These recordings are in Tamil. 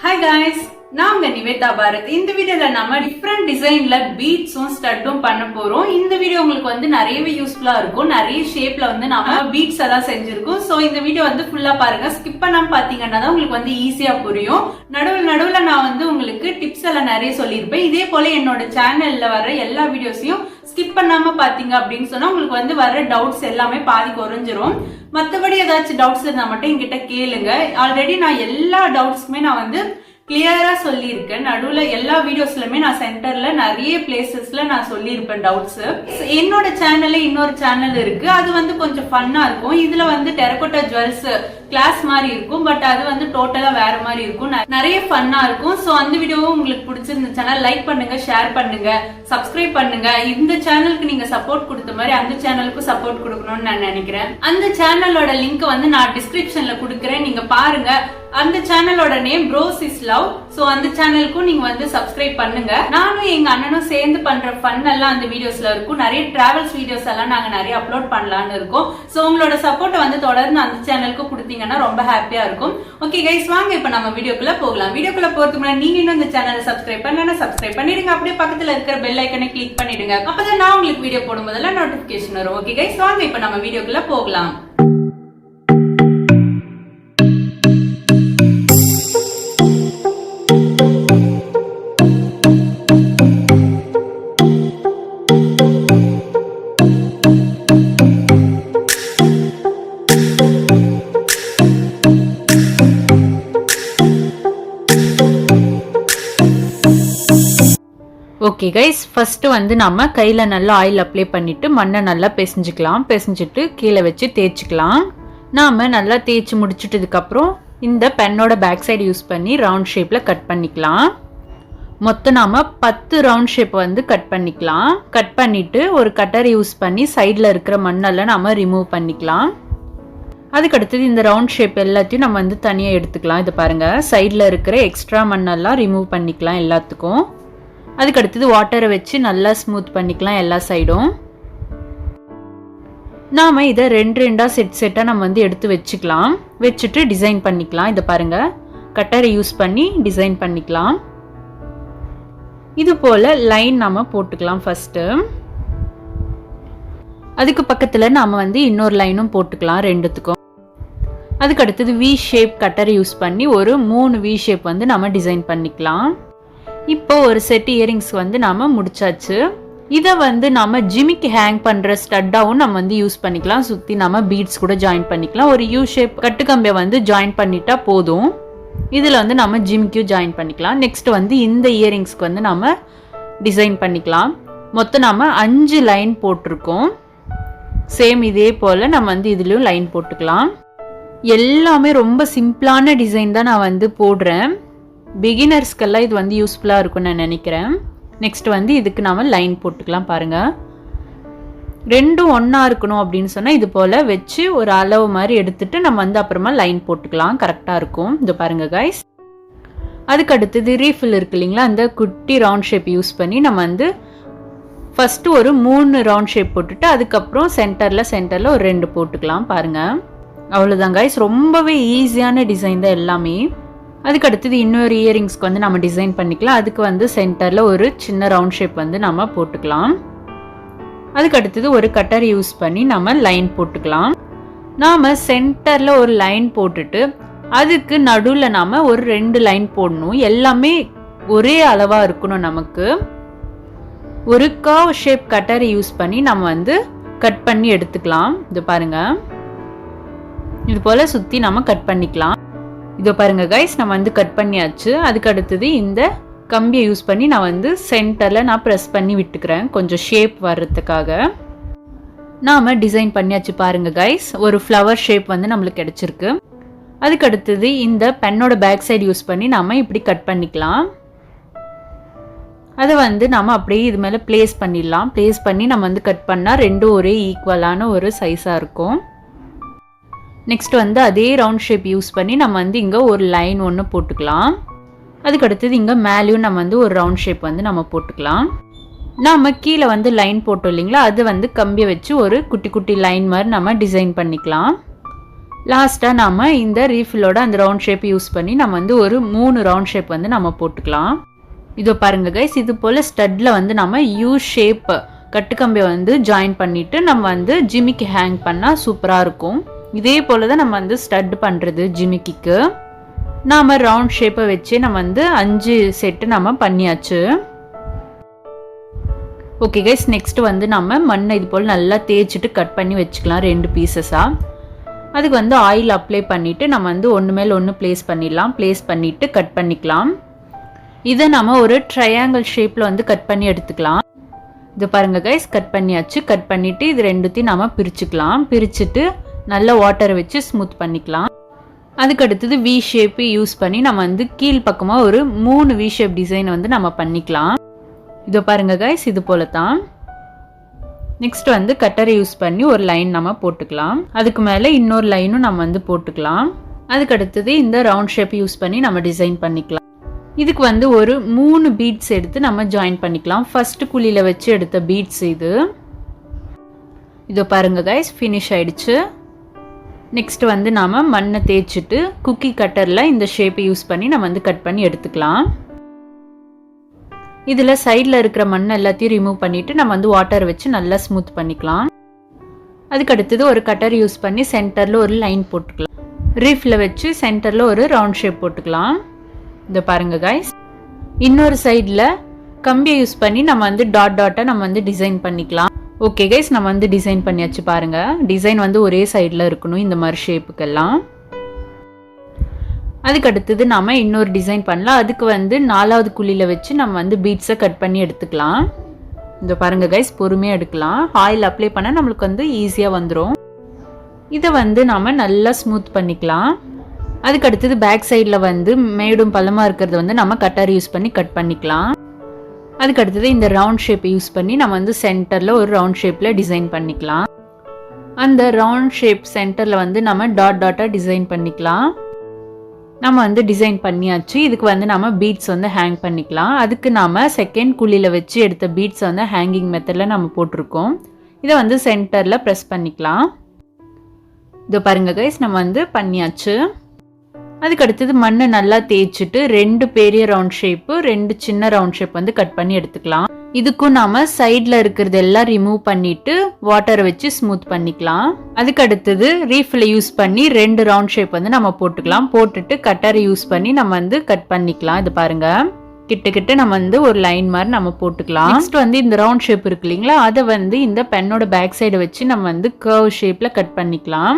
Hi guys, நான் நிவேதா பாரத். இந்த வீடியோல நம்ம டிஃபரண்ட் டிசைன்ல பீட்ஸும் ஸ்டட்டும் பண்ண போறோம். இந்த வீடியோ உங்களுக்கு வந்து நிறையவே யூஸ்ஃபுல்லா இருக்கும். நிறைய ஷேப்ல வந்து நாம பீட்ஸ் எல்லாம் செஞ்சிருக்கோம். சோ இந்த வீடியோ வந்து ஃபுல்லா பாருங்க. ஸ்கிப் பண்ணாம பாத்தீங்கன்னா தான் உங்களுக்கு வந்து ஈஸியா புரியும். நடுவுல நான் வந்து உங்களுக்கு டிப்ஸ் எல்லாம் நிறைய சொல்லியிருப்பேன். இதே போல என்னோட சேனல்ல வர எல்லா வீடியோஸையும் ஸ்கிப் பண்ணாம பாத்தீங்க அப்படின்னு சொன்னா உங்களுக்கு வந்து வர டவுட்ஸ் எல்லாமே பாதி குறைஞ்சிரும். மத்தபடி ஏதாச்சும் டவுட்ஸ் இருந்தா மட்டும் என்கிட்ட கேளுங்க. ஆல்ரெடி நான் எல்லா டவுட்ஸ்க்குமே நான் வந்து கிளியரா சொல்லியிருக்கேன். நடுவுல எல்லா வீடியோஸ்லயுமே நான் சென்டர்ல நிறைய பிளேசஸ்ல நான் சொல்லியிருப்பேன் டவுட்ஸ். என்னோட சேனல்ல இன்னொரு சேனல் இருக்கு. அது வந்து கொஞ்சம் ஃபன்னா இருக்கும். இதுல வந்து டெரகோட்டா ஜுவல்ஸ் கிளாஸ் மாதிரி இருக்கும். பட் அது வந்து டோட்டலா வேற மாதிரி இருக்கும். நிறைய ஃபன்னா இருக்கும். சோ அந்த வீடியோவும் உங்களுக்கு பிடிச்சிருந்துச்சுன்னா லைக் பண்ணுங்க, ஷேர் பண்ணுங்க, சப்ஸ்கிரைப் பண்ணுங்க. இந்த சேனலுக்கு நீங்க சப்போர்ட் கொடுத்த மாதிரி அந்த சேனலுக்கும் சப்போர்ட் கொடுக்கணும்னு நான் நினைக்கிறேன். அந்த சேனலோட லிங்க் வந்து நான் டிஸ்கிரிப்ஷன்ல கொடுக்குறேன். நீங்க பாருங்க. அந்த சேனலோட name bros is love. So அந்த சேனலுக்கும் நீங்க வந்து சப்ஸ்கிரைப் பண்ணுங்க. நானும் எங்க அண்ணனும் சேர்ந்து பண்ற ஃபன் எல்லாம் அந்த வீடியோஸ்ல இருக்கும். நிறைய டிராவல்ஸ் வீடியோஸ் எல்லாம் நாங்க நிறைய அப்லோட் பண்ணலாம்னு இருக்கோம். சோ உங்களோட சப்போர்ட் வந்து தொடர்ந்து அந்த சேனலுக்கு கொடுத்தீங்கன்னா ரொம்ப ஹாப்பியா இருக்கும். ஓகே கைஸ், வாங்க இப்ப நம்ம வீடியோக்குள்ள போகலாம். வீடியோக்குள்ள போறதுக்கு முன்னாடி நீங்க இன்னும் இந்த சேனலை சப்ஸ்கிரைப் பண்ணலன்னா சப்ஸ்கிரைப் பண்ணிடுங்க. அப்படியே பக்கத்துல இருக்கிற பெல் ஐக்கனை கிளிக் பண்ணிடுங்க. அப்பதான் நான் உங்களுக்கு வீடியோ போடும்போதெல்லாம் நோட்டிபிகேஷன் வரும். ஓகே கைஸ், வாங்க இப்ப நம்ம வீடியோக்குள்ள போகலாம். ஓகே கைஸ், ஃபர்ஸ்ட் வந்து நம்ம கையில நல்லா ஆயில் அப்ளை பண்ணிட்டு மண்ணை நல்லா பிசைஞ்சுக்கலாம். பிசைஞ்சிட்டு கீழே வச்சு தேய்ச்சிக்கலாம். நாம நல்லா தேய்ச்சி முடிச்சிட்டதுக்கு அப்புறம் இந்த பென்னோட பேக் சைடு யூஸ் பண்ணி ரவுண்ட் ஷேப்ல கட் பண்ணிக்கலாம். மொத்தம் நாம 10 ரவுண்ட் ஷேப் வந்து கட் பண்ணிக்கலாம். கட் பண்ணிட்டு ஒரு கட்டர் யூஸ் பண்ணி சைட்ல இருக்கிற மண்ணெல்லாம் நாம ரிமூவ் பண்ணிக்கலாம். அதுக்கு அடுத்தது இந்த ரவுண்ட் ஷேப் எல்லாத்தையும் நம்ம வந்து தனியா எடுத்துக்கலாம். இது பாருங்க, சைட்ல இருக்கிற எக்ஸ்ட்ரா மண்ணெல்லாம் ரிமூவ் பண்ணிக்கலாம் எல்லாத்துக்கும். அதுக்கு அடுத்தது வாட்டரை வச்சு நல்லா ஸ்மூத் பண்ணிக்கலாம் எல்லா சைடும். நாம இதை ரெண்டா செட்டா நம்ம வந்து எடுத்து வச்சுக்கலாம். வச்சுட்டு டிசைன் பண்ணிக்கலாம். இதை பாருங்க, கட்டரை யூஸ் பண்ணி டிசைன் பண்ணிக்கலாம். இது போல லைன் நாம போட்டுக்கலாம் ஃபர்ஸ்ட். அதுக்கு பக்கத்துல நாம வந்து இன்னொரு லைனும் போட்டுக்கலாம் ரெண்டுத்துக்கும். அதுக்கு அடுத்தது வி ஷேப் கட்டரை யூஸ் பண்ணி ஒரு 3 வி ஷேப் வந்து நம்ம டிசைன் பண்ணிக்கலாம். இப்போ ஒரு செட் இயரிங்ஸ் வந்து நாம முடிச்சாச்சு. இதை வந்து நாம ஜிமிக்கு ஹேங் பண்ற ஸ்டட்டாவும் நம்ம வந்து யூஸ் பண்ணிக்கலாம். சுத்தி நாம பீட்ஸ் கூட ஜாயின் பண்ணிக்கலாம். ஒரு யூ ஷேப் கட்டுக்கம்பியை வந்து ஜாயின் பண்ணிட்டா போதும். இதுல வந்து நம்ம ஜிமிக்கும் ஜாயின் பண்ணிக்கலாம். நெக்ஸ்ட் வந்து இந்த இயரிங்ஸ்க்கு வந்து நாம டிசைன் பண்ணிக்கலாம். மொத்தம் நாம 5 லைன் போட்டிருக்கோம். சேம் இதே போல நம்ம வந்து இதுலயும் லைன் போட்டுக்கலாம். எல்லாமே ரொம்ப சிம்பிளான டிசைன் தான் நான் வந்து போடுறேன். பிகினர்ஸ்க்கெல்லாம் இது வந்து யூஸ்ஃபுல்லாக இருக்கும்னு நான் நினைக்கிறேன். நெக்ஸ்ட் வந்து இதுக்கு நாம லைன் போட்டுக்கலாம். பாருங்க, ரெண்டும் ஒன்றா இருக்கணும் அப்படின்னு சொன்னால் இது போல் வச்சு ஒரு அளவு மாதிரி எடுத்துட்டு நம்ம வந்து அப்புறமா லைன் போட்டுக்கலாம். கரெக்டாக இருக்கும். இது பாருங்க கைஸ். அதுக்கு அடுத்தது ரீஃபில் இருக்கு இல்லைங்களா, அந்த குட்டி ரவுண்ட் ஷேப் யூஸ் பண்ணி நம்ம வந்து ஃபர்ஸ்ட் ஒரு 3 ரவுண்ட் ஷேப் போட்டுட்டு அதுக்கப்புறம் சென்டரில் ஒரு 2 போட்டுக்கலாம். பாருங்க, அவ்வளோதான் கைஸ். ரொம்பவே ஈஸியான டிசைன் தான் எல்லாமே. அதுக்கு அடுத்தது இன்னொரு இயரிங்ஸ்க்கு வந்து நம்ம டிசைன் பண்ணிக்கலாம். அதுக்கு வந்து சென்டர்ல ஒரு சின்ன ரவுண்ட் ஷேப் வந்து நம்ம போட்டுக்கலாம். அதுக்கு அடுத்தது ஒரு கட்டர் யூஸ் பண்ணி நம்ம லைன் போட்டுக்கலாம். நாம சென்டர்ல ஒரு லைன் போட்டுட்டு அதுக்கு நடுவில் நாம ஒரு 2 லைன் போடணும். எல்லாமே ஒரே அளவா இருக்கணும். நமக்கு ஒரு கர்வ் ஷேப் கட்டரை யூஸ் பண்ணி நம்ம வந்து கட் பண்ணி எடுத்துக்கலாம். இது பாருங்க, இது போல சுத்தி நம்ம கட் பண்ணிக்கலாம். இதோ பாருங்க கைஸ், நம்ம வந்து கட் பண்ணியாச்சு. அதுக்கு அடுத்தது இந்த கம்பியை யூஸ் பண்ணி நான் வந்து சென்டர்ல நான் ப்ரெஸ் பண்ணி விட்டுக்கிறேன், கொஞ்சம் ஷேப் வர்றதுக்காக. நாம டிசைன் பண்ணியாச்சு. பாருங்க கைஸ், ஒரு ஃப்ளவர் ஷேப் வந்து நம்மளுக்கு கிடைச்சிருக்கு. அதுக்கு அடுத்தது இந்த பென்னோட பேக் சைடு யூஸ் பண்ணி நாம இப்படி கட் பண்ணிக்கலாம். அதை வந்து நாம அப்படியே இது மேல பிளேஸ் பண்ணிடலாம். பிளேஸ் பண்ணி நம்ம வந்து கட் பண்ணா ரெண்டும் ஒரே ஈக்குவலான ஒரு சைஸா இருக்கும். நெக்ஸ்ட் வந்து அதே ரவுண்ட் ஷேப் யூஸ் பண்ணி நம்ம வந்து இங்கே ஒரு லைன் ஒன்று போட்டுக்கலாம். அதுக்கு அடுத்தது இங்கே மேலேயும் நம்ம வந்து ஒரு ரவுண்ட் ஷேப் வந்து நம்ம போட்டுக்கலாம். நம்ம கீழே வந்து லைன் போட்டோம் இல்லைங்களா, அது வந்து கம்பியை வச்சு ஒரு குட்டி குட்டி லைன் மாதிரி நம்ம டிசைன் பண்ணிக்கலாம். லாஸ்ட்டாக நம்ம இந்த ரீஃபில்லோட அந்த ரவுண்ட் ஷேப் யூஸ் பண்ணி நம்ம வந்து ஒரு 3 ரவுண்ட் ஷேப் வந்து நம்ம போட்டுக்கலாம். இதோ பாருங்க கைஸ், இது போல் ஸ்டட்டில் வந்து நம்ம யூ ஷேப் கட்டுக்கம்பியை வந்து ஜாயின் பண்ணிவிட்டு நம்ம வந்து ஜிமிக்கி ஹேங் பண்ணால் சூப்பராக இருக்கும். இதே போல் தான் நம்ம வந்து ஸ்டட் பண்ணுறது ஜிமிக்கிக்கு. நாம் ரவுண்ட் ஷேப்பை வச்சு நம்ம வந்து 5 செட்டு நம்ம பண்ணியாச்சு. ஓகே கைஸ், நெக்ஸ்ட் வந்து நம்ம மண்ணை இது போல் நல்லா தேய்ச்சிட்டு கட் பண்ணி வச்சுக்கலாம் 2 பீசஸாக. அதுக்கு வந்து ஆயில் அப்ளை பண்ணிவிட்டு நம்ம வந்து ஒன்று மேலே ஒன்று ப்ளேஸ் பண்ணிடலாம். ப்ளேஸ் பண்ணிவிட்டு கட் பண்ணிக்கலாம். இதை நம்ம ஒரு ட்ரையாங்கிள் ஷேப்பில் வந்து கட் பண்ணி எடுத்துக்கலாம். இது பாருங்க கைஸ், கட் பண்ணியாச்சு. கட் பண்ணிவிட்டு இது ரெண்டுத்தையும் நம்ம பிரிச்சுக்கலாம். பிரிச்சுட்டு நல்லா வாட்டரை வச்சு ஸ்மூத் பண்ணிக்கலாம். அதுக்கு அடுத்தது வி ஷேப்பு யூஸ் பண்ணி நம்ம வந்து கீழ் பக்கமாக ஒரு 3 வி ஷேப் டிசைன் வந்து நம்ம பண்ணிக்கலாம். இதோ பாருங்க கைஸ், இது போல தான். நெக்ஸ்ட் வந்து கட்டரை யூஸ் பண்ணி ஒரு லைன் நம்ம போட்டுக்கலாம். அதுக்கு மேலே இன்னொரு லைனும் நம்ம வந்து போட்டுக்கலாம். அதுக்கு அடுத்தது இந்த ரவுண்ட் ஷேப் யூஸ் பண்ணி நம்ம டிசைன் பண்ணிக்கலாம். இதுக்கு வந்து ஒரு 3 பீட்ஸ் எடுத்து நம்ம ஜாயின் பண்ணிக்கலாம். ஃபர்ஸ்ட் குழியில் வச்சு எடுத்த பீட்ஸ் இது. இதோ பாருங்க கைஸ், ஃபினிஷ் ஆயிடுச்சு. நெக்ஸ்ட் வந்து நாம மண்ணை தேய்ச்சிட்டு குக்கி கட்டரில் இந்த ஷேப்பை யூஸ் பண்ணி நம்ம வந்து கட் பண்ணி எடுத்துக்கலாம். இதில் சைடில் இருக்கிற மண் எல்லாத்தையும் ரிமூவ் பண்ணிவிட்டு நம்ம வந்து வாட்டர் வச்சு நல்லா ஸ்மூத் பண்ணிக்கலாம். அதுக்கு அடுத்தது ஒரு கட்டர் யூஸ் பண்ணி சென்டரில் ஒரு லைன் போட்டுக்கலாம். ரீஃபில் வச்சு சென்டரில் ஒரு ரவுண்ட் ஷேப் போட்டுக்கலாம். இதை பாருங்க கைஸ், இன்னொரு சைடில் கம்பியை யூஸ் பண்ணி நம்ம வந்து டாட் டாட்டாக நம்ம வந்து டிசைன் பண்ணிக்கலாம். ஓகே கைஸ், நம்ம வந்து டிசைன் பண்ணியாச்சு. பாருங்க, டிசைன் வந்து ஒரே சைடில் இருக்கணும் இந்த மாதிரி ஷேப்புக்கெல்லாம். அதுக்கு அடுத்தது நம்ம இன்னொரு டிசைன் பண்ணலாம். அதுக்கு வந்து 4வது குழியில் வச்சு நம்ம வந்து பீட்ஸை கட் பண்ணி எடுத்துக்கலாம். இந்த பாருங்க கைஸ், பொறுமையாக எடுக்கலாம். ஆயில் அப்ளை பண்ணால் நம்மளுக்கு வந்து ஈஸியாக வந்துடும். இதை வந்து நம்ம நல்லா ஸ்மூத் பண்ணிக்கலாம். அதுக்கு அடுத்தது பேக் சைடில் வந்து மேடும் பள்ளமாக இருக்கிறது வந்து நம்ம கட்டர் யூஸ் பண்ணி கட் பண்ணிக்கலாம். அதுக்கு அடுத்தது இந்த ரவுண்ட் ஷேப்பை யூஸ் பண்ணி நம்ம வந்து சென்டரில் ஒரு ரவுண்ட் ஷேப்பில் டிசைன் பண்ணிக்கலாம். அந்த ரவுண்ட் ஷேப் சென்டரில் வந்து நம்ம டாட் டாட்டாக டிசைன் பண்ணிக்கலாம். நம்ம வந்து டிசைன் பண்ணியாச்சு. இதுக்கு வந்து நம்ம பீட்ஸ் வந்து ஹேங் பண்ணிக்கலாம். அதுக்கு நாம் செகண்ட் குழியில் வச்சு எடுத்த பீட்ஸ் வந்து ஹேங்கிங் மெத்தடில் நம்ம போட்டிருக்கோம். இதை வந்து சென்டரில் ப்ரெஸ் பண்ணிக்கலாம். இதோ பாருங்க கைஸ், நம்ம வந்து பண்ணியாச்சு. அதுக்கு அடுத்தது மண்ணை நல்லா தேய்ச்சிட்டு 2 பெரிய ரவுண்ட் ஷேப்பு 2 சின்ன ரவுண்ட் ஷேப் வந்து கட் பண்ணி எடுத்துக்கலாம். இதுக்கும் நாம சைடில் இருக்கிறது எல்லாம் ரிமூவ் பண்ணிட்டு வாட்டரை வச்சு ஸ்மூத் பண்ணிக்கலாம். அதுக்கு அடுத்தது ரீஃபில் யூஸ் பண்ணி 2 ரவுண்ட் ஷேப் வந்து நம்ம போட்டுக்கலாம். போட்டுட்டு கட்டரை யூஸ் பண்ணி நம்ம வந்து கட் பண்ணிக்கலாம். இது பாருங்க, கிட்ட நம்ம வந்து ஒரு லைன் மாதிரி நம்ம போட்டுக்கலாம். நெக்ஸ்ட் வந்து இந்த ரவுண்ட் ஷேப் இருக்கு இல்லைங்களா, அதை வந்து இந்த பென்னோட பேக் சைடை வச்சு நம்ம வந்து கர்வ் ஷேப்ல கட் பண்ணிக்கலாம்.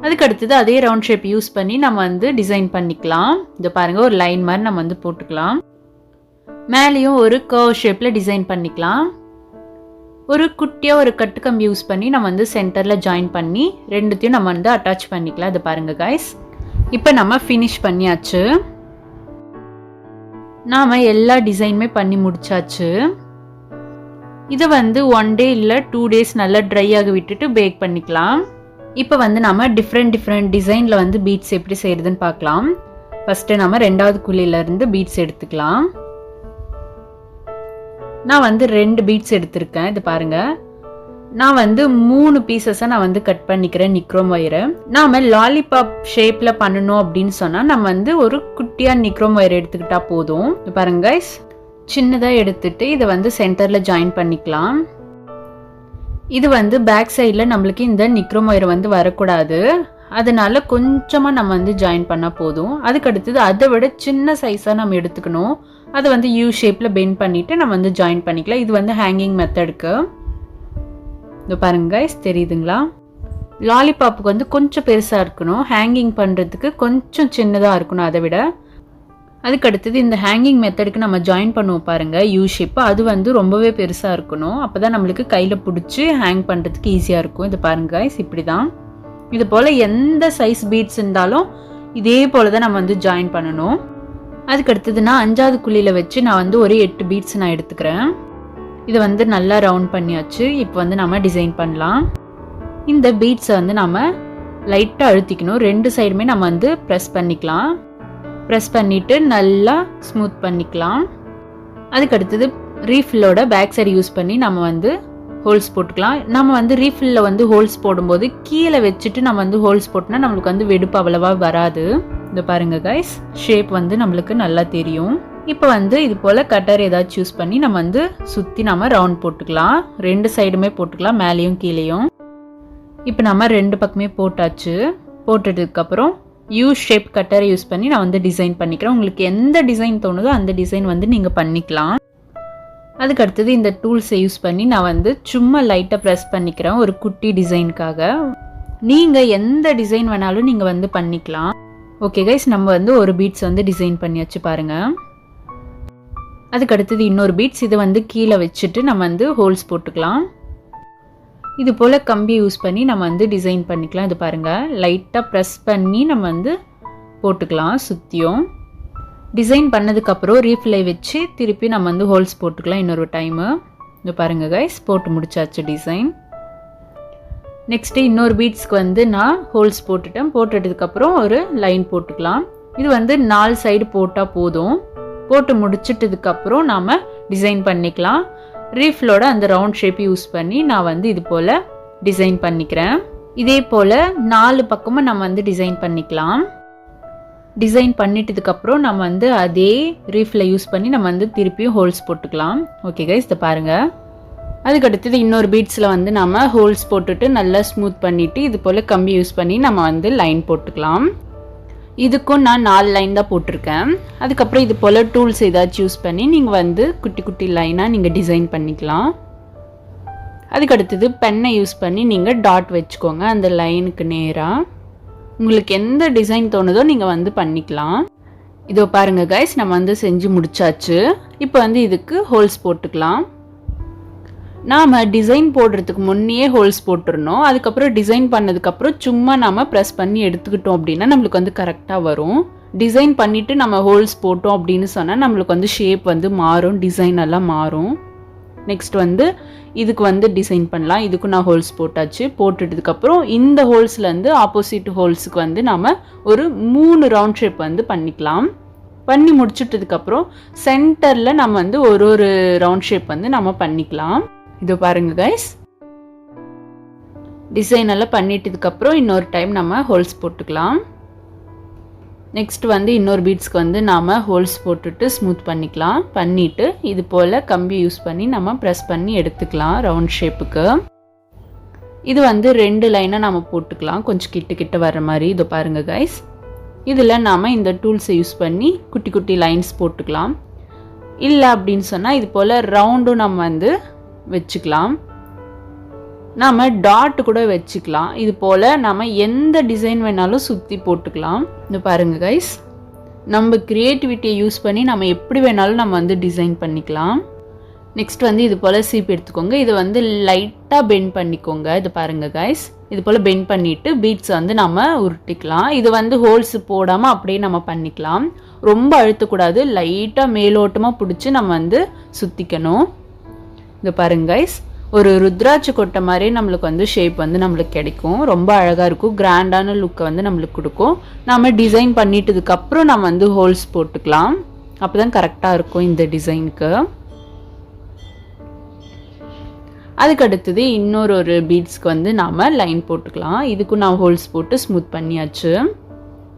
அதுக்கு அடுத்தது அதே ரவுண்ட் ஷேப் யூஸ் பண்ணி நம்ம வந்து டிசைன் பண்ணிக்கலாம். இதை பாருங்க, ஒரு லைன் மாதிரி நம்ம வந்து போட்டுக்கலாம். மேலேயும் ஒரு கர்வ் ஷேப்ல டிசைன் பண்ணிக்கலாம். ஒரு குட்டியா ஒரு கட்டுக்கம்பி யூஸ் பண்ணி நம்ம வந்து சென்டர்ல ஜாயின் பண்ணி ரெண்டுத்தையும் நம்ம வந்து அட்டாச் பண்ணிக்கலாம். இதை பாருங்க கைஸ், இப்போ நம்ம ஃபினிஷ் பண்ணியாச்சு. நாம எல்லா டிசைனுமே பண்ணி முடிச்சாச்சு. இதை வந்து 1 டே இல்லை 2 டேஸ் நல்லா ட்ரை ஆக விட்டுட்டு பேக் பண்ணிக்கலாம். இப்போ வந்து நம்ம டிஃப்ரெண்ட் டிசைனில் வந்து பீட்ஸ் எப்படி செய்யறதுன்னு பார்க்கலாம். ஃபர்ஸ்ட் நம்ம 2வது குழியிலேருந்து பீட்ஸ் எடுத்துக்கலாம். நான் வந்து 2 பீட்ஸ் எடுத்திருக்கேன். இது பாருங்க, நான் வந்து 3 பீசஸை நான் வந்து கட் பண்ணிக்கிறேன் நிக்ரோம் ஒயரை. நாம லாலிபாப் ஷேப்பில் பண்ணணும் அப்படின்னு சொன்னால் நம்ம வந்து ஒரு குட்டியாக நிக்ரோம் ஒயர் எடுத்துக்கிட்டா போதும். இது பாருங்க கைஸ், சின்னதாக எடுத்துட்டு இதை வந்து சென்டரில் ஜாயின் பண்ணிக்கலாம். இது வந்து பேக் சைடில் நம்மளுக்கு இந்த நிக்ரோம் ஒயர் வந்து வரக்கூடாது. அதனால கொஞ்சமாக நம்ம வந்து ஜாயின் பண்ணால் போதும். அதுக்கு அடுத்தது அதை விட சின்ன சைஸாக நம்ம எடுத்துக்கணும். அதை வந்து யூ ஷேப்பில் பெண்ட் பண்ணிவிட்டு நம்ம வந்து ஜாயின் பண்ணிக்கலாம். இது வந்து ஹேங்கிங் மெத்தடுக்கு. இது பாருங்க கைஸ், தெரியுதுங்களா? லாலிபாப்புக்கு வந்து கொஞ்சம் பெருசாக இருக்கணும், ஹேங்கிங் பண்ணுறதுக்கு கொஞ்சம் சின்னதாக இருக்கணும் அதை விட. அதுக்கு அடுத்தது இந்த ஹேங்கிங் மெத்தடுக்கு நம்ம ஜாயின் பண்ணுவோம் பாருங்க யூ ஷேப், அது வந்து ரொம்பவே பெருசாக இருக்கணும். அப்போ தான் நம்மளுக்கு கையில் பிடிச்சி ஹேங் பண்ணுறதுக்கு ஈஸியாக இருக்கும். இது பாருங்க கைஸ், இப்படி தான். இது போல் எந்த சைஸ் பீட்ஸ் இருந்தாலும் இதே போல் தான் நம்ம வந்து ஜாயின் பண்ணணும். அதுக்கு அடுத்தது நான் 5வது குழியில் வச்சு நான் வந்து ஒரு 8 பீட்ஸ் நான் எடுத்துக்கிறேன். இதை வந்து நல்லா ரவுண்ட் பண்ணியாச்சு. இப்போ வந்து நம்ம டிசைன் பண்ணலாம். இந்த பீட்ஸை வந்து நம்ம லைட்டாக அழுத்திக்கணும். 2 சைடுமே நம்ம வந்து ப்ரெஸ் பண்ணிக்கலாம். ப்ரெஸ் பண்ணிவிட்டு நல்லா ஸ்மூத் பண்ணிக்கலாம். அதுக்கு அடுத்தது ரீஃபில்லோட பேக் சைடு யூஸ் பண்ணி நம்ம வந்து ஹோல்ஸ் போட்டுக்கலாம். நம்ம வந்து ரீஃபில்ல வந்து ஹோல்ஸ் போடும்போது கீழே வச்சுட்டு நம்ம வந்து ஹோல்ஸ் போட்டோம்னா நம்மளுக்கு வந்து வெடிப்பு அவ்வளவா வராது. இதை பாருங்க கைஸ், ஷேப் வந்து நம்மளுக்கு நல்லா தெரியும். இப்போ வந்து இது போல் கட்டர் ஏதாவது சூஸ் பண்ணி நம்ம வந்து சுற்றி நம்ம ரவுண்ட் போட்டுக்கலாம். 2 சைடுமே போட்டுக்கலாம், மேலேயும் கீழேயும். இப்போ நம்ம 2 பக்கமே போட்டாச்சு. போட்டுட்டதுக்கப்புறம் யூ ஷேப் கட்டரை யூஸ் பண்ணி நான் வந்து டிசைன் பண்ணிக்கிறேன். உங்களுக்கு எந்த டிசைன் தோணுதோ அந்த டிசைன் வந்து நீங்கள் பண்ணிக்கலாம். அதுக்கு அடுத்தது இந்த டூல்ஸை யூஸ் பண்ணி நான் வந்து சும்மா லைட்டாக ப்ரெஸ் பண்ணிக்கிறேன் ஒரு குட்டி டிசைனுக்காக. நீங்கள் எந்த டிசைன் வேணாலும் நீங்கள் வந்து பண்ணிக்கலாம். ஓகே கைஸ், நம்ம வந்து ஒரு பீட்ஸ் வந்து டிசைன் பண்ணியாச்சு பாருங்கள். அதுக்கு அடுத்தது இன்னொரு பீட்ஸ், இதை வந்து கீழே வச்சுட்டு நம்ம வந்து ஹோல்ஸ் போட்டுக்கலாம். இது போல் கம்பி யூஸ் பண்ணி நம்ம வந்து டிசைன் பண்ணிக்கலாம். இது பாருங்கள், லைட்டாக ப்ரெஸ் பண்ணி நம்ம வந்து போட்டுக்கலாம். சுற்றியும் டிசைன் பண்ணதுக்கப்புறம் ரீஃபிலை வச்சு திருப்பி நம்ம வந்து ஹோல்ஸ் போட்டுக்கலாம் இன்னொரு டைமு. இது பாருங்கள் கைஸ், போட்டு முடிச்சாச்சு டிசைன். நெக்ஸ்ட்டு இன்னொரு பீட்ஸ்க்கு வந்து நான் ஹோல்ஸ் போட்டுட்டேன். போட்டுட்டதுக்கப்புறம் ஒரு லைன் போட்டுக்கலாம். இது வந்து 4 சைடு போட்டால் போதும். போட்டு முடிச்சிட்டதுக்கப்புறம் நாம் டிசைன் பண்ணிக்கலாம். ரீஃபிலோட அந்த ரவுண்ட் ஷேப் யூஸ் பண்ணி நான் வந்து இது போல் டிசைன் பண்ணிக்கிறேன். இதே போல் 4 பக்கமும் நம்ம வந்து டிசைன் பண்ணிக்கலாம். டிசைன் பண்ணிட்டதுக்கப்புறம் நம்ம வந்து அதே ரீஃபில் யூஸ் பண்ணி நம்ம வந்து திருப்பியும் ஹோல்ஸ் போட்டுக்கலாம். ஓகே கைஸ், இதை பாருங்கள். அதுக்கு அடுத்தது இன்னொரு பீட்ஸில் வந்து நம்ம ஹோல்ஸ் போட்டுட்டு நல்லா ஸ்மூத் பண்ணிவிட்டு இது போல் கம்பி யூஸ் பண்ணி நம்ம வந்து லைன் போட்டுக்கலாம். இதுக்கும் நான் 4 லைன் தான் போட்டிருக்கேன். அதுக்கப்புறம் இது போல் டூல்ஸ் ஏதாச்சும் யூஸ் பண்ணி நீங்கள் வந்து குட்டி குட்டி லைனாக நீங்கள் டிசைன் பண்ணிக்கலாம். அதுக்கு அடுத்தது பென்னை யூஸ் பண்ணி நீங்கள் டாட் வச்சுக்கோங்க அந்த லைனுக்கு நேராக. உங்களுக்கு எந்த டிசைன் தோணுதோ நீங்கள் வந்து பண்ணிக்கலாம். இதோ பாருங்கள் கைஸ், நம்ம வந்து செஞ்சு முடிச்சாச்சு. இப்போ வந்து இதுக்கு ஹோல்ஸ் போட்டுக்கலாம். நாம் டிசைன் போடுறதுக்கு முன்னையே ஹோல்ஸ் போட்டுருணும். அதுக்கப்புறம் டிசைன் பண்ணதுக்கப்புறம் சும்மா நாம் ப்ரெஸ் பண்ணி எடுத்துக்கிட்டோம் அப்படின்னா நம்மளுக்கு வந்து கரெக்டாக வரும். டிசைன் பண்ணிவிட்டு நம்ம ஹோல்ஸ் போட்டோம் அப்படின்னு சொன்னால் நம்மளுக்கு வந்து ஷேப் வந்து மாறும், டிசைன் எல்லாம் மாறும். நெக்ஸ்ட் வந்து இதுக்கு வந்து டிசைன் பண்ணலாம். இதுக்கும் நான் ஹோல்ஸ் போட்டாச்சு. போட்டுட்டதுக்கப்புறம் இந்த ஹோல்ஸ்லேருந்து ஆப்போசிட் ஹோல்ஸுக்கு வந்து நம்ம ஒரு 3 ரவுண்ட் ஷேப் வந்து பண்ணிக்கலாம். பண்ணி முடிச்சுட்டதுக்கப்புறம் சென்டரில் நம்ம வந்து ஒரு ரவுண்ட் ஷேப் வந்து நம்ம பண்ணிக்கலாம். இதோ பாருங்க கைஸ், டிசைன் எல்லாம் பண்ணிட்டதுக்கப்புறம் இன்னொரு டைம் நம்ம ஹோல்ஸ் போட்டுக்கலாம். நெக்ஸ்ட் வந்து இன்னொரு பீட்ஸ்க்கு வந்து நாம் ஹோல்ஸ் போட்டுட்டு ஸ்மூத் பண்ணிக்கலாம். பண்ணிவிட்டு இது போல் கம்பி யூஸ் பண்ணி நம்ம ப்ரெஸ் பண்ணி எடுத்துக்கலாம் ரவுண்ட் ஷேப்புக்கு. இது வந்து 2 லைனாக நம்ம போட்டுக்கலாம், கொஞ்சம் கிட்ட வர மாதிரி. இதோ பாருங்கள் கைஸ், இதில் நாம் இந்த டூல்ஸை யூஸ் பண்ணி குட்டி குட்டி லைன்ஸ் போட்டுக்கலாம். இல்லை அப்படின்னு சொன்னால் இது போல் ரவுண்டும் நம்ம வந்து வச்சுக்கலாம். நாம் டாட் கூட வச்சுக்கலாம். இது போல் நம்ம எந்த டிசைன் வேணாலும் சுற்றி போட்டுக்கலாம். இந்த பாருங்கள் கைஸ், நம்ம க்ரியேட்டிவிட்டியை யூஸ் பண்ணி நம்ம எப்படி வேணாலும் நம்ம வந்து டிசைன் பண்ணிக்கலாம். நெக்ஸ்ட் வந்து இது போல் சீப் எடுத்துக்கோங்க. இதை வந்து லைட்டாக பெண்ட் பண்ணிக்கோங்க. இது பாருங்கள் கைஸ், இது போல் பெண்ட் பண்ணிவிட்டு பீட்ஸை வந்து நம்ம உருட்டிக்கலாம். இது வந்து ஹோல்ஸ் போடாமல் அப்படியே நம்ம பண்ணிக்கலாம். ரொம்ப அழுத்தக்கூடாது, லைட்டாக மேலோட்டமாக பிடிச்சி நம்ம வந்து சுற்றிக்கணும். இது பாருங்கள் கைஸ், ஒரு ருத்ராட்ச கொட்டை மாதிரி நம்மளுக்கு வந்து ஷேப் வந்து நம்மளுக்கு கிடைக்கும். ரொம்ப அழகாக இருக்கும், கிராண்டான லுக்கை வந்து நம்மளுக்கு கொடுக்கும். நம்ம டிசைன் பண்ணிட்டதுக்கப்புறம் நம்ம வந்து ஹோல்ஸ் போட்டுக்கலாம். அப்போ தான் கரெக்டாக இருக்கும் இந்த டிசைனுக்கு. அதுக்கு அடுத்தது இன்னொரு பீட்ஸ்க்கு வந்து நாம் லைன் போட்டுக்கலாம். இதுக்கும் நான் ஹோல்ஸ் போட்டு ஸ்மூத் பண்ணியாச்சு.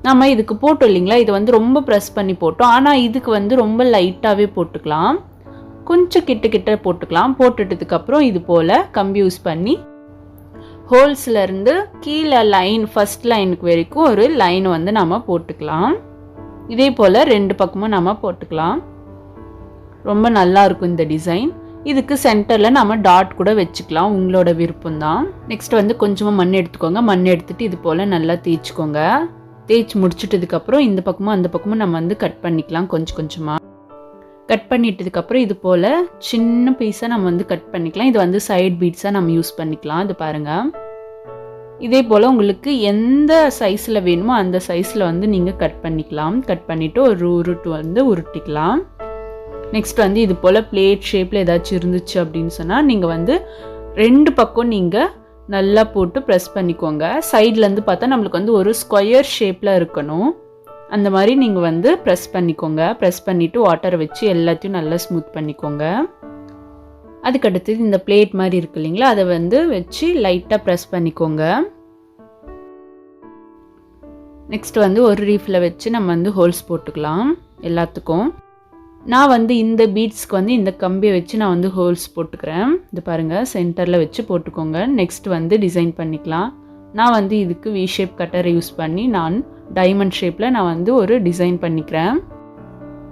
நம்ம இதுக்கு போட்டோம் இல்லைங்களா, இது வந்து ரொம்ப ப்ரெஸ் பண்ணி போட்டோம். ஆனால் இதுக்கு வந்து ரொம்ப லைட்டாகவே போட்டுக்கலாம், கொஞ்சம் கிட்ட போட்டுக்கலாம். போட்டுட்டதுக்கப்புறம் இது போல் கம்பி யூஸ் பண்ணி ஹோல்ஸ்லேருந்து கீழே லைன் ஃபஸ்ட் லைனுக்கு வரைக்கும் ஒரு லைன் வந்து நம்ம போட்டுக்கலாம். இதே போல் 2 பக்கமும் நம்ம போட்டுக்கலாம். ரொம்ப நல்லா இருக்கும் இந்த டிசைன். இதுக்கு சென்டரில் நம்ம டாட் கூட வச்சுக்கலாம், உங்களோட விருப்பம்தான். நெக்ஸ்ட் வந்து கொஞ்சமாக மண் எடுத்துக்கோங்க. மண் எடுத்துகிட்டு இது போல் நல்லா தேய்ச்சிக்கோங்க. தேய்ச்சி முடிச்சிட்டதுக்கப்புறம் இந்த பக்கமும் அந்த பக்கமும் நம்ம வந்து கட் பண்ணிக்கலாம். கொஞ்சமாக கட் பண்ணிட்டதுக்கப்புறம் இது போல் சின்ன பீஸாக நம்ம வந்து கட் பண்ணிக்கலாம். இது வந்து சைட் பீட்ஸாக நம்ம யூஸ் பண்ணிக்கலாம். இது பாருங்கள், இதே போல் உங்களுக்கு எந்த சைஸில் வேணுமோ அந்த சைஸில் வந்து நீங்கள் கட் பண்ணிக்கலாம். கட் பண்ணிவிட்டு ஒரு உருட்டு வந்து உருட்டிக்கலாம். நெக்ஸ்ட் வந்து இது போல் பிளேட் ஷேப்பில் ஏதாச்சும் இருந்துச்சு அப்படின்னு சொன்னால் நீங்கள் வந்து 2 பக்கம் நீங்கள் நல்லா போட்டு ப்ரெஸ் பண்ணிக்கோங்க. சைட்லேருந்து பார்த்தா நம்மளுக்கு வந்து ஒரு ஸ்கொயர் ஷேப்பில் இருக்கணும். அந்த மாதிரி நீங்கள் வந்து ப்ரெஸ் பண்ணிக்கோங்க. ப்ரெஸ் பண்ணிவிட்டு வாட்டரை வச்சு எல்லாத்தையும் நல்லா ஸ்மூத் பண்ணிக்கோங்க. அதுக்கு அடுத்தது இந்த பிளேட் மாதிரி இருக்கு இல்லைங்களா, அதை வந்து வச்சு லைட்டாக ப்ரெஸ் பண்ணிக்கோங்க. நெக்ஸ்ட் வந்து ஒரு ரீஃபில் வச்சு நம்ம வந்து ஹோல்ஸ் போட்டுக்கலாம் எல்லாத்துக்கும். நான் வந்து இந்த பீட்ஸ்க்கு வந்து இந்த கம்பியை வச்சு நான் வந்து ஹோல்ஸ் போட்டுக்கிறேன். இது பாருங்கள், சென்டரில் வச்சு போட்டுக்கோங்க. நெக்ஸ்ட் வந்து டிசைன் பண்ணிக்கலாம். நான் வந்து இதுக்கு வி ஷேப் கட்டரை யூஸ் பண்ணி நான் டைமண்ட் ஷேப்பில் நான் வந்து ஒரு டிசைன் பண்ணிக்கிறேன்.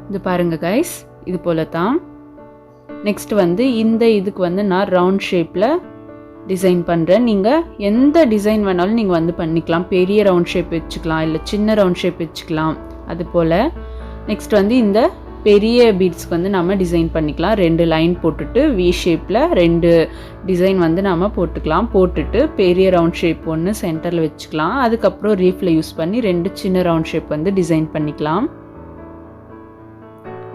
இது பாருங்கள் கைஸ், இது போல தான். நெக்ஸ்ட் வந்து இந்த இதுக்கு வந்து நான் ரவுண்ட் ஷேப்பில் டிசைன் பண்ணுறேன். நீங்கள் எந்த டிசைன் வேணாலும் நீங்கள் வந்து பண்ணிக்கலாம். பெரிய ரவுண்ட் ஷேப் வச்சுக்கலாம், இல்லை சின்ன ரவுண்ட் ஷேப் வச்சுக்கலாம். அது போல் நெக்ஸ்ட் வந்து இந்த பெரிய பீட்ஸ்க்கு வந்து நம்ம டிசைன் பண்ணிக்கலாம். 2 லைன் போட்டுட்டு வி ஷேப்பில் 2 டிசைன் வந்து நம்ம போட்டுக்கலாம். போட்டுட்டு பெரிய ரவுண்ட் ஷேப் ஒன்று சென்டரில் வச்சுக்கலாம். அதுக்கப்புறம் ரீஃபில் யூஸ் பண்ணி 2 சின்ன ரவுண்ட் ஷேப் வந்து டிசைன் பண்ணிக்கலாம்.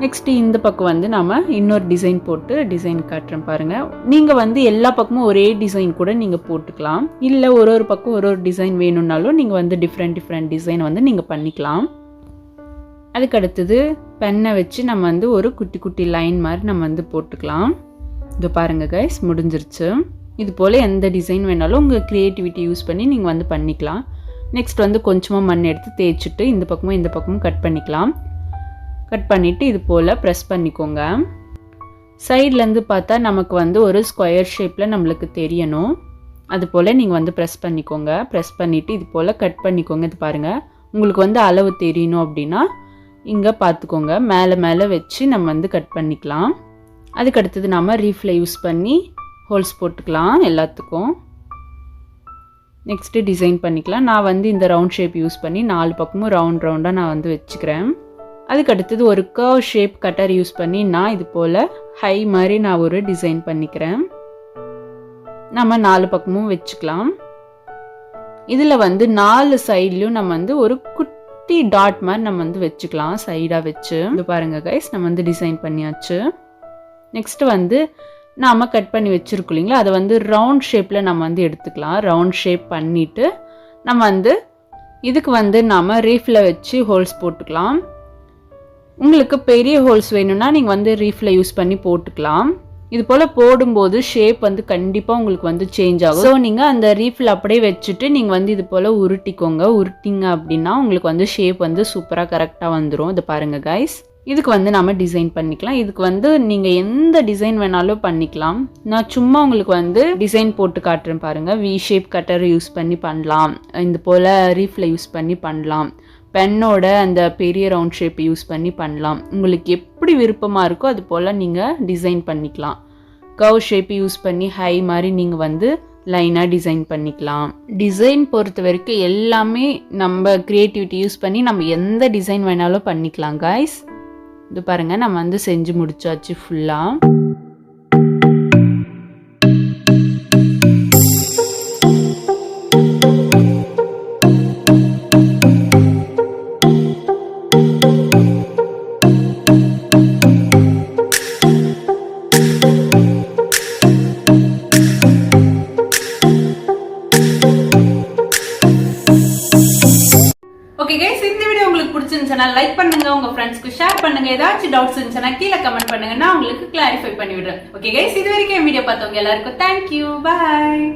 நெக்ஸ்ட் இந்த பக்கம் வந்து நம்ம இன்னொரு டிசைன் போட்டு டிசைன் காட்டுறேன் பாருங்கள். நீங்கள் வந்து எல்லா பக்கமும் ஒரே டிசைன் கூட நீங்கள் போட்டுக்கலாம். இல்லை ஒரு பக்கம் ஒரு டிசைன் வேணும்னாலும் நீங்கள் வந்து டிஃப்ரெண்ட் டிசைன் வந்து நீங்கள் பண்ணிக்கலாம். அதுக்கு அடுத்தது பென்னை வச்சு நம்ம வந்து ஒரு குட்டி குட்டி லைன் மாதிரி நம்ம வந்து போட்டுக்கலாம். இது பாருங்கள் கைஸ், முடிஞ்சிருச்சு. இது போல் எந்த டிசைன் வேணாலும் உங்கள் க்ரியேட்டிவிட்டி யூஸ் பண்ணி நீங்கள் வந்து பண்ணிக்கலாம். நெக்ஸ்ட் வந்து கொஞ்சமாக மண் எடுத்து தேய்ச்சிட்டு இந்த பக்கமும் கட் பண்ணிக்கலாம். கட் பண்ணிவிட்டு இது போல் ப்ரெஸ் பண்ணிக்கோங்க. சைட்லேருந்து பார்த்தா நமக்கு வந்து ஒரு ஸ்கொயர் ஷேப்பில் நம்மளுக்கு தெரியணும். அது போல் நீங்கள் வந்து ப்ரெஸ் பண்ணிக்கோங்க. ப்ரெஸ் பண்ணிவிட்டு இது போல் கட் பண்ணிக்கோங்க. இது பாருங்கள், உங்களுக்கு வந்து அளவு தெரியணும் அப்படின்னா இங்கே பார்த்துக்கோங்க, மேலே வச்சு நம்ம வந்து கட் பண்ணிக்கலாம். அதுக்கு அடுத்தது நம்ம ரீஃபில் யூஸ் பண்ணி ஹோல்ஸ் போட்டுக்கலாம் எல்லாத்துக்கும். நெக்ஸ்ட்டு டிசைன் பண்ணிக்கலாம். நான் வந்து இந்த ரவுண்ட் ஷேப் யூஸ் பண்ணி 4 பக்கமும் ரவுண்டாக நான் வந்து வச்சுக்கிறேன். அதுக்கு அடுத்தது ஒரு கர்வ் ஷேப் கட்டர் யூஸ் பண்ணி நான் இது போல் ஹை மாதிரி நான் ஒரு டிசைன் பண்ணிக்கிறேன். நம்ம 4 பக்கமும் வச்சுக்கலாம். இதில் வந்து 4 சைட்லேயும் நம்ம வந்து ஒரு குட்டி டாட் மாதிரி நம்ம வந்து வச்சுக்கலாம் சைடாக வச்சு. இது பாருங்கள் கைஸ், நம்ம வந்து டிசைன் பண்ணியாச்சு. நெக்ஸ்ட் வந்து நாம் கட் பண்ணி வச்சுருக்கோம் இல்லைங்களா, அதை வந்து ரவுண்ட் ஷேப்பில் நம்ம வந்து எடுத்துக்கலாம். ரவுண்ட் ஷேப் பண்ணிவிட்டு நம்ம வந்து இதுக்கு வந்து நாம் ரீஃபில் வச்சு ஹோல்ஸ் போட்டுக்கலாம். உங்களுக்கு பெரிய ஹோல்ஸ் வேணும்னா நீங்கள் வந்து ரீஃபில் யூஸ் பண்ணி போட்டுக்கலாம். இது போல் போடும்போது ஷேப் வந்து கண்டிப்பாக உங்களுக்கு வந்து சேஞ்ச் ஆகும். ஸோ நீங்கள் அந்த ரீஃபில் அப்படியே வச்சுட்டு நீங்கள் வந்து இது போல் உருட்டிக்கோங்க. உருட்டிங்க அப்படின்னா உங்களுக்கு வந்து ஷேப் வந்து சூப்பராக கரெக்டாக வந்துடும். இது பாருங்கள் கைஸ், இதுக்கு வந்து நம்ம டிசைன் பண்ணிக்கலாம். இதுக்கு வந்து நீங்கள் எந்த டிசைன் வேணாலும் பண்ணிக்கலாம். நான் சும்மா உங்களுக்கு வந்து டிசைன் போட்டு காட்டுறேன் பாருங்கள். வி ஷேப் கட்டர் யூஸ் பண்ணி பண்ணலாம், இந்த போல் ரீஃபில் யூஸ் பண்ணி பண்ணலாம், பென்னோட அந்த பெரிய ரவுண்ட் ஷேப் யூஸ் பண்ணி பண்ணலாம். உங்களுக்கு எப்படி விருப்பமாக இருக்கோ அது போல் நீங்கள் டிசைன் பண்ணிக்கலாம். கர்வ் ஷேப் யூஸ் பண்ணி ஹை மாதிரி நீங்கள் வந்து லைனாக டிசைன் பண்ணிக்கலாம். டிசைன் பொறுத்த வரைக்கும் எல்லாமே நம்ம க்ரியேட்டிவிட்டி யூஸ் பண்ணி நம்ம எந்த டிசைன் வேணாலும் பண்ணிக்கலாம் கைஸ். இது பாருங்கள், நம்ம வந்து செஞ்சு முடிச்சாச்சு ஃபுல்லாக. ஓகே கைஸ், இந்த வீடியோ உங்களுக்கு பிடிச்சிருந்துச்சுன்னா லைக் பண்ணுங்க, உங்க ஃப்ரெண்ட்ஸ்க்கு ஷேர் பண்ணுங்க. ஏதாச்சும் டவுட்ஸ் இருந்துச்சுன்னா கீழே கமெண்ட் பண்ணுங்க, நான் உங்களுக்கு கிளாரிஃபை பண்ணி விடுறேன். ஓகே கைஸ், இது வரைக்கும் வீடியோ பார்த்தவங்க எல்லாருக்கும் தேங்க்யூ, பாய்.